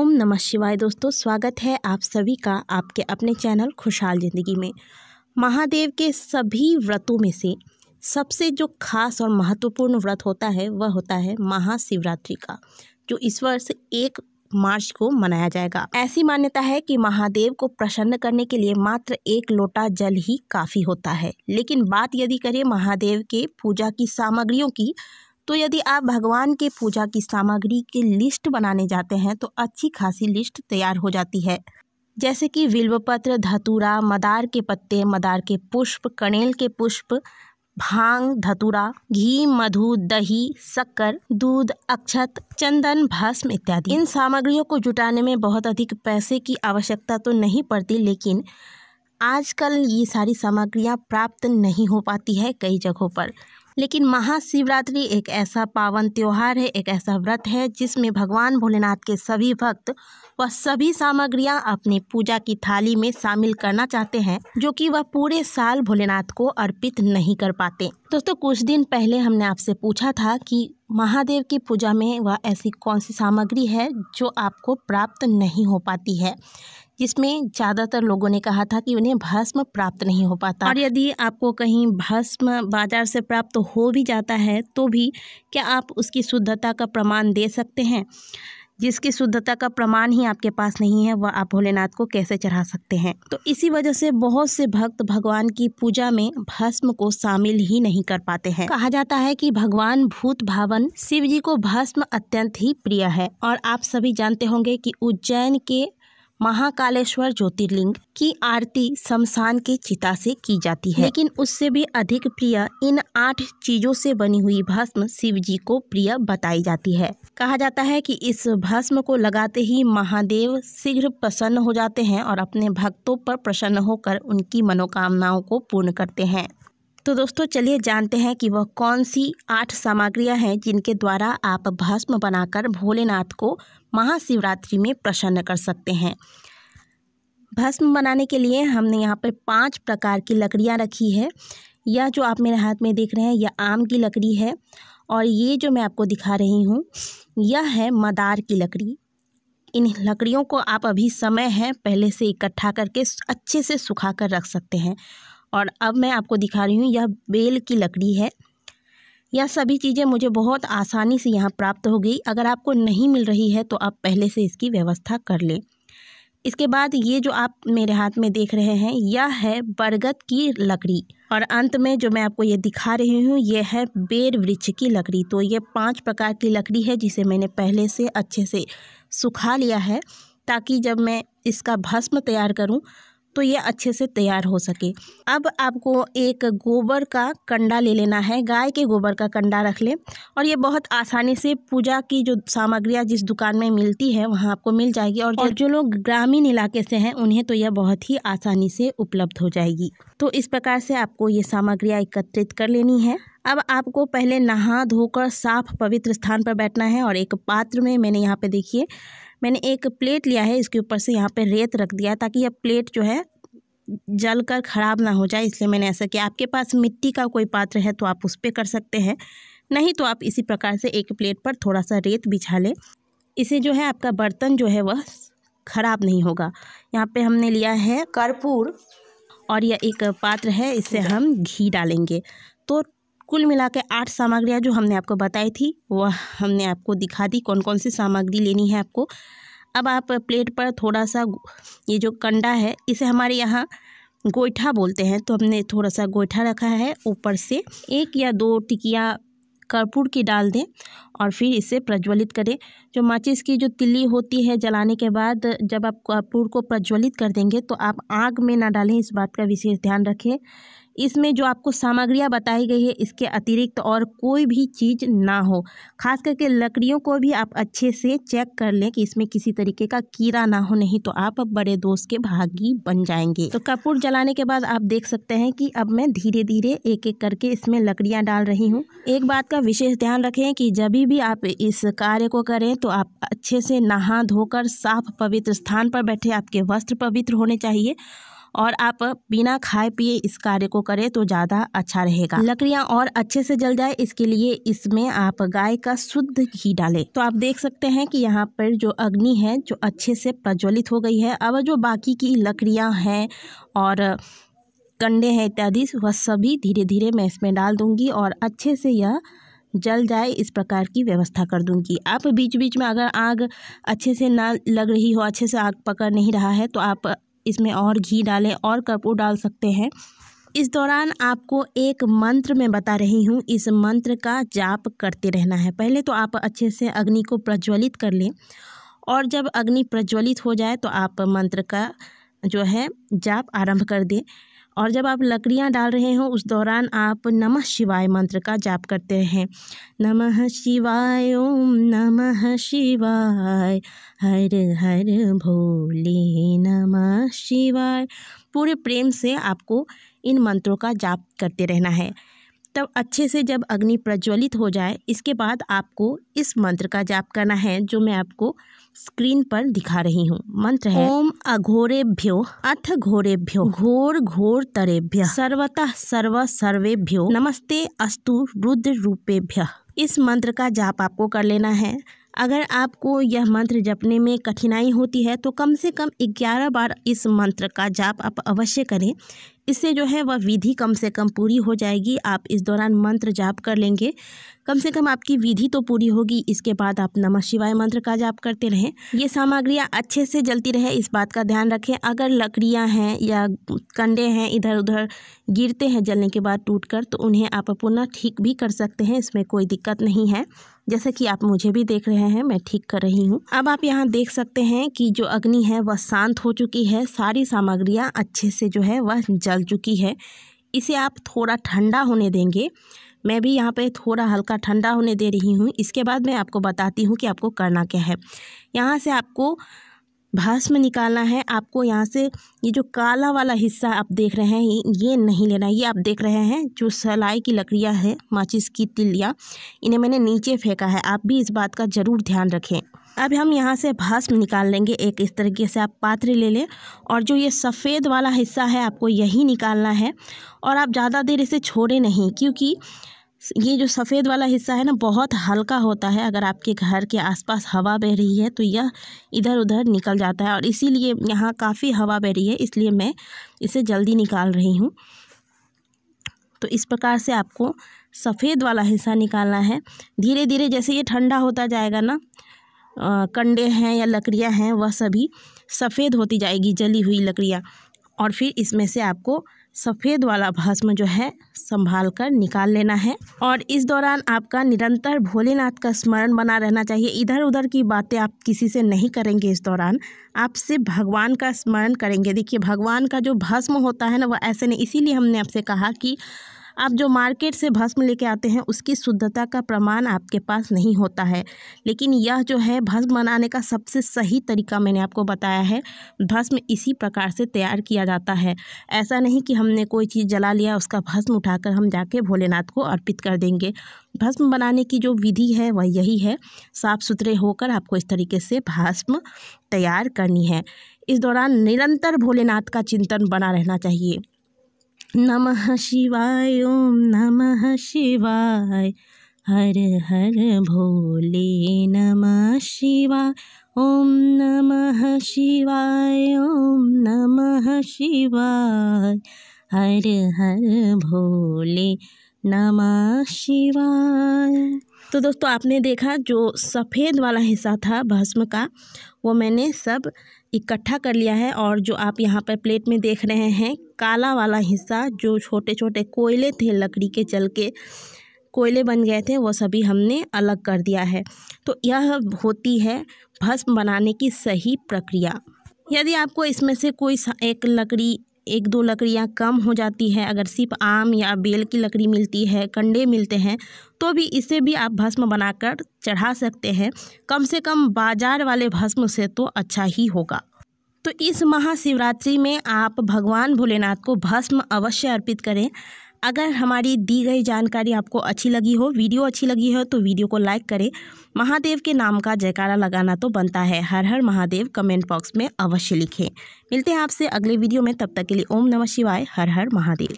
ओम नमः शिवाय। दोस्तों, स्वागत है आप सभी का आपके अपने चैनल खुशहाल ज़िंदगी में। महादेव के सभी व्रतों में से सबसे जो खास और महत्वपूर्ण व्रत होता है वह होता है महाशिवरात्रि का, जो इस वर्ष 1 मार्च को मनाया जाएगा। ऐसी मान्यता है कि महादेव को प्रसन्न करने के लिए मात्र 1 लोटा जल ही काफ़ी होता है। लेकिन बात यदि करें महादेव के पूजा की सामग्रियों की, तो यदि आप भगवान के पूजा की सामग्री की लिस्ट बनाने जाते हैं तो अच्छी खासी लिस्ट तैयार हो जाती है। जैसे कि बिल्वपत्र, धतूरा, मदार के पत्ते, मदार के पुष्प, कनेल के पुष्प, भांग, धतूरा, घी, मधु, दही, शक्कर, दूध, अक्षत, चंदन, भस्म इत्यादि। इन सामग्रियों को जुटाने में बहुत अधिक पैसे की आवश्यकता तो नहीं पड़ती, लेकिन आजकल ये सारी सामग्रियां प्राप्त नहीं हो पाती है कई जगहों पर। लेकिन महाशिवरात्रि एक ऐसा पावन त्योहार है, एक ऐसा व्रत है जिसमें भगवान भोलेनाथ के सभी भक्त वह सभी सामग्रियां अपनी पूजा की थाली में शामिल करना चाहते हैं, जो कि वह पूरे साल भोलेनाथ को अर्पित नहीं कर पाते। दोस्तों, कुछ दिन पहले हमने आपसे पूछा था कि महादेव की पूजा में वह ऐसी कौन सी सामग्री है जो आपको प्राप्त नहीं हो पाती है, जिसमें ज़्यादातर लोगों ने कहा था कि उन्हें भस्म प्राप्त नहीं हो पाता। और यदि आपको कहीं भस्म बाजार से प्राप्त हो भी जाता है तो भी क्या आप उसकी शुद्धता का प्रमाण दे सकते हैं? जिसकी शुद्धता का प्रमाण ही आपके पास नहीं है वह आप भोलेनाथ को कैसे चढ़ा सकते हैं? तो इसी वजह से बहुत से भक्त भगवान की पूजा में भस्म को शामिल ही नहीं कर पाते हैं। कहा जाता है कि भगवान भूत भावन शिव जी को भस्म अत्यंत ही प्रिय है। और आप सभी जानते होंगे कि उज्जैन के महाकालेश्वर ज्योतिर्लिंग की आरती शमशान के चिता से की जाती है, लेकिन उससे भी अधिक प्रिय इन 8 चीजों से बनी हुई भस्म शिव जी को प्रिय बताई जाती है। कहा जाता है कि इस भस्म को लगाते ही महादेव शीघ्र प्रसन्न हो जाते हैं और अपने भक्तों पर प्रसन्न होकर उनकी मनोकामनाओं को पूर्ण करते हैं। तो दोस्तों, चलिए जानते हैं कि वह कौन सी 8 सामग्रियां हैं जिनके द्वारा आप भस्म बनाकर भोलेनाथ को महाशिवरात्रि में प्रसन्न कर सकते हैं। भस्म बनाने के लिए हमने यहाँ पर 5 प्रकार की लकड़ियाँ रखी है। यह जो आप मेरे हाथ में देख रहे हैं यह आम की लकड़ी है, और ये जो मैं आपको दिखा रही हूँ यह है मदार की लकड़ी। इन लकड़ियों को आप अभी समय है पहले से इकट्ठा करके अच्छे से सुखा कर रख सकते हैं। और अब मैं आपको दिखा रही हूँ यह बेल की लकड़ी है। यह सभी चीज़ें मुझे बहुत आसानी से यहाँ प्राप्त हो गई। अगर आपको नहीं मिल रही है तो आप पहले से इसकी व्यवस्था कर लें। इसके बाद ये जो आप मेरे हाथ में देख रहे हैं यह है बरगद की लकड़ी, और अंत में जो मैं आपको ये दिखा रही हूँ यह है बेर वृक्ष की लकड़ी। तो ये 5 प्रकार की लकड़ी है जिसे मैंने पहले से अच्छे से सुखा लिया है, ताकि जब मैं इसका भस्म तैयार करूँ तो ये अच्छे से तैयार हो सके। अब आपको एक गोबर का कंडा ले लेना है, गाय के गोबर का कंडा रख लें। और ये बहुत आसानी से पूजा की जो सामग्रियाँ जिस दुकान में मिलती है वहाँ आपको मिल जाएगी, और जो लोग ग्रामीण इलाके से हैं उन्हें तो यह बहुत ही आसानी से उपलब्ध हो जाएगी। तो इस प्रकार से आपको ये सामग्रियाँ एकत्रित कर लेनी है। अब आपको पहले नहा धोकर साफ पवित्र स्थान पर बैठना है, और एक पात्र में मैंने यहाँ पे देखिए मैंने एक प्लेट लिया है, इसके ऊपर से यहाँ पे रेत रख दिया ताकि यह प्लेट जो है जल कर ख़राब ना हो जाए, इसलिए मैंने ऐसा किया। आपके पास मिट्टी का कोई पात्र है तो आप उस पर कर सकते हैं, नहीं तो आप इसी प्रकार से एक प्लेट पर थोड़ा सा रेत बिछा लें। इसे जो है आपका बर्तन जो है वह ख़राब नहीं होगा। यहाँ पे हमने लिया है कर्पूर, और यह एक पात्र है, इससे हम घी डालेंगे। तो कुल मिला के 8 सामग्रियाँ जो हमने आपको बताई थी वह हमने आपको दिखा दी कौन कौन सी सामग्री लेनी है आपको। अब आप प्लेट पर थोड़ा सा ये जो कंडा है इसे हमारे यहाँ गोईठा बोलते हैं, तो हमने थोड़ा सा गोईठा रखा है। ऊपर से 1 या 2 टिकिया कर्पूर की डाल दें और फिर इसे प्रज्वलित करें। जो माचिस की जो तिल्ली होती है जलाने के बाद जब आप कर्पूर को प्रज्वलित कर देंगे तो आप आग में ना डालें, इस बात का विशेष ध्यान रखें। इसमें जो आपको सामग्रियाँ बताई गई है इसके अतिरिक्त और कोई भी चीज़ ना हो। खास करके लकड़ियों को भी आप अच्छे से चेक कर लें कि इसमें किसी तरीके का कीड़ा ना हो, नहीं तो आप बड़े दोष के भागी बन जाएंगे। तो कर्पूर जलाने के बाद आप देख सकते हैं कि अब मैं धीरे धीरे एक एक करके इसमें लकड़ियाँ डाल रही हूँ। एक बात का विशेष ध्यान रखें कि जब भी आप इस कार्य को करें तो आप अच्छे से नहा धोकर साफ पवित्र स्थान पर बैठे, आपके वस्त्र पवित्र होने चाहिए, और आप बिना खाए पिए इस कार्य को करें तो ज़्यादा अच्छा रहेगा। लकड़ियाँ और अच्छे से जल जाए इसके लिए इसमें आप गाय का शुद्ध घी डालें। तो आप देख सकते हैं कि यहाँ पर जो अग्नि है जो अच्छे से प्रज्वलित हो गई है। अब जो बाकी की लकड़ियाँ हैं और कंडे हैं इत्यादि वह सभी धीरे धीरे मैं इसमें डाल दूँगी और अच्छे से यह जल जाए इस प्रकार की व्यवस्था कर दूंगी। आप बीच बीच में अगर आग अच्छे से ना लग रही हो, अच्छे से आग पकड़ नहीं रहा है तो आप इसमें और घी डालें और कपूर डाल सकते हैं। इस दौरान आपको एक मंत्र मैं बता रही हूँ, इस मंत्र का जाप करते रहना है। पहले तो आप अच्छे से अग्नि को प्रज्वलित कर लें और जब अग्नि प्रज्वलित हो जाए तो आप मंत्र का जो है जाप आरंभ कर दें। और जब आप लकड़ियाँ डाल रहे हो उस दौरान आप नमः शिवाय मंत्र का जाप करते हैं। नमः शिवाय ओम नमः शिवाय हर हर भोले नमः शिवाय। पूरे प्रेम से आपको इन मंत्रों का जाप करते रहना है। तब अच्छे से जब अग्नि प्रज्वलित हो जाए इसके बाद आपको इस मंत्र का जाप करना है जो मैं आपको स्क्रीन पर दिखा रही हूँ। मंत्र है ओम अघोरेभ्यो अथ घोरेभ्यो घोर घोर तरेभ्य सर्वतः सर्व सर्वेभ्यो नमस्ते अस्तु रुद्र रूपेभ्य। इस मंत्र का जाप आपको कर लेना है। अगर आपको यह मंत्र जपने में कठिनाई होती है तो कम से कम 11 बार इस मंत्र का जाप आप अवश्य करें। इससे जो है वह विधि कम से कम पूरी हो जाएगी। आप इस दौरान मंत्र जाप कर लेंगे, कम से कम आपकी विधि तो पूरी होगी। इसके बाद आप नमः शिवाय मंत्र का जाप करते रहें। ये सामग्रियाँ अच्छे से जलती रहे इस बात का ध्यान रखें। अगर लकड़ियाँ हैं या कंडे हैं इधर उधर गिरते हैं जलने के बाद टूटकर तो उन्हें आप पुनः ठीक भी कर सकते हैं, इसमें कोई दिक्कत नहीं है। जैसे कि आप मुझे भी देख रहे हैं मैं ठीक कर रही हूँ। अब आप यहाँ देख सकते हैं कि जो अग्नि है वह शांत हो चुकी है, सारी सामग्रियाँ अच्छे से जो है वह जल चुकी है। इसे आप थोड़ा ठंडा होने देंगे। मैं भी यहाँ पे थोड़ा हल्का ठंडा होने दे रही हूँ। इसके बाद मैं आपको बताती हूँ कि आपको करना क्या है। यहाँ से आपको भस्म निकालना है। आपको यहाँ से ये जो काला वाला हिस्सा आप देख रहे हैं ये नहीं लेना। ये आप देख रहे हैं जो सलाई की लकड़ियाँ हैं, माचिस की तिलियाँ, इन्हें मैंने नीचे फेंका है। आप भी इस बात का ज़रूर ध्यान रखें। अब हम यहाँ से भस्म निकाल लेंगे। एक इस तरीके से आप पात्र ले लें और जो ये सफ़ेद वाला हिस्सा है आपको यही निकालना है। और आप ज़्यादा देर इसे छोड़े नहीं, क्योंकि ये जो सफ़ेद वाला हिस्सा है ना बहुत हल्का होता है। अगर आपके घर के आसपास हवा बह रही है तो यह इधर उधर निकल जाता है और इसीलिए यहाँ काफ़ी हवा बह रही है, इसलिए मैं इसे जल्दी निकाल रही हूँ। तो इस प्रकार से आपको सफ़ेद वाला हिस्सा निकालना है। धीरे धीरे जैसे ये ठंडा होता जाएगा ना, कंडे हैं या लकड़ियाँ हैं वह सभी सफ़ेद होती जाएगी, जली हुई लकड़ियाँ, और फिर इसमें से आपको सफ़ेद वाला भस्म जो है संभाल कर निकाल लेना है। और इस दौरान आपका निरंतर भोलेनाथ का स्मरण बना रहना चाहिए। इधर उधर की बातें आप किसी से नहीं करेंगे। इस दौरान आप सिर्फ भगवान का स्मरण करेंगे। देखिए भगवान का जो भस्म होता है ना वह ऐसे नहीं, इसीलिए हमने आपसे कहा कि आप जो मार्केट से भस्म लेके आते हैं उसकी शुद्धता का प्रमाण आपके पास नहीं होता है, लेकिन यह जो है भस्म बनाने का सबसे सही तरीका मैंने आपको बताया है। भस्म इसी प्रकार से तैयार किया जाता है। ऐसा नहीं कि हमने कोई चीज़ जला लिया उसका भस्म उठाकर हम जाके भोलेनाथ को अर्पित कर देंगे। भस्म बनाने की जो विधि है वह यही है। साफ़ सुथरे होकर आपको इस तरीके से भस्म तैयार करनी है। इस दौरान निरंतर भोलेनाथ का चिंतन बना रहना चाहिए। नमः शिवाय ओम नमः शिवाय हर हर भोले नमः शिवाय ओम नमः शिवाय ओम नमः शिवाय हर हर भोले नमः शिवाय। तो दोस्तों आपने देखा जो सफ़ेद वाला हिस्सा था भस्म का वो मैंने सब इकट्ठा कर लिया है, और जो आप यहाँ पर प्लेट में देख रहे हैं काला वाला हिस्सा जो छोटे छोटे कोयले थे, लकड़ी के जल के कोयले बन गए थे, वो सभी हमने अलग कर दिया है। तो यह होती है भस्म बनाने की सही प्रक्रिया। यदि आपको इसमें से कोई एक दो लकड़ियाँ कम हो जाती है, अगर सिर्फ आम या बेल की लकड़ी मिलती है, कंडे मिलते हैं, तो भी इसे भी आप भस्म बनाकर चढ़ा सकते हैं। कम से कम बाजार वाले भस्म से तो अच्छा ही होगा। तो इस महाशिवरात्रि में आप भगवान भोलेनाथ को भस्म अवश्य अर्पित करें। अगर हमारी दी गई जानकारी आपको अच्छी लगी हो, वीडियो अच्छी लगी हो, तो वीडियो को लाइक करें। महादेव के नाम का जयकारा लगाना तो बनता है। हर हर महादेव कमेंट बॉक्स में अवश्य लिखें। मिलते हैं आपसे अगले वीडियो में, तब तक के लिए ओम नमः शिवाय, हर हर महादेव।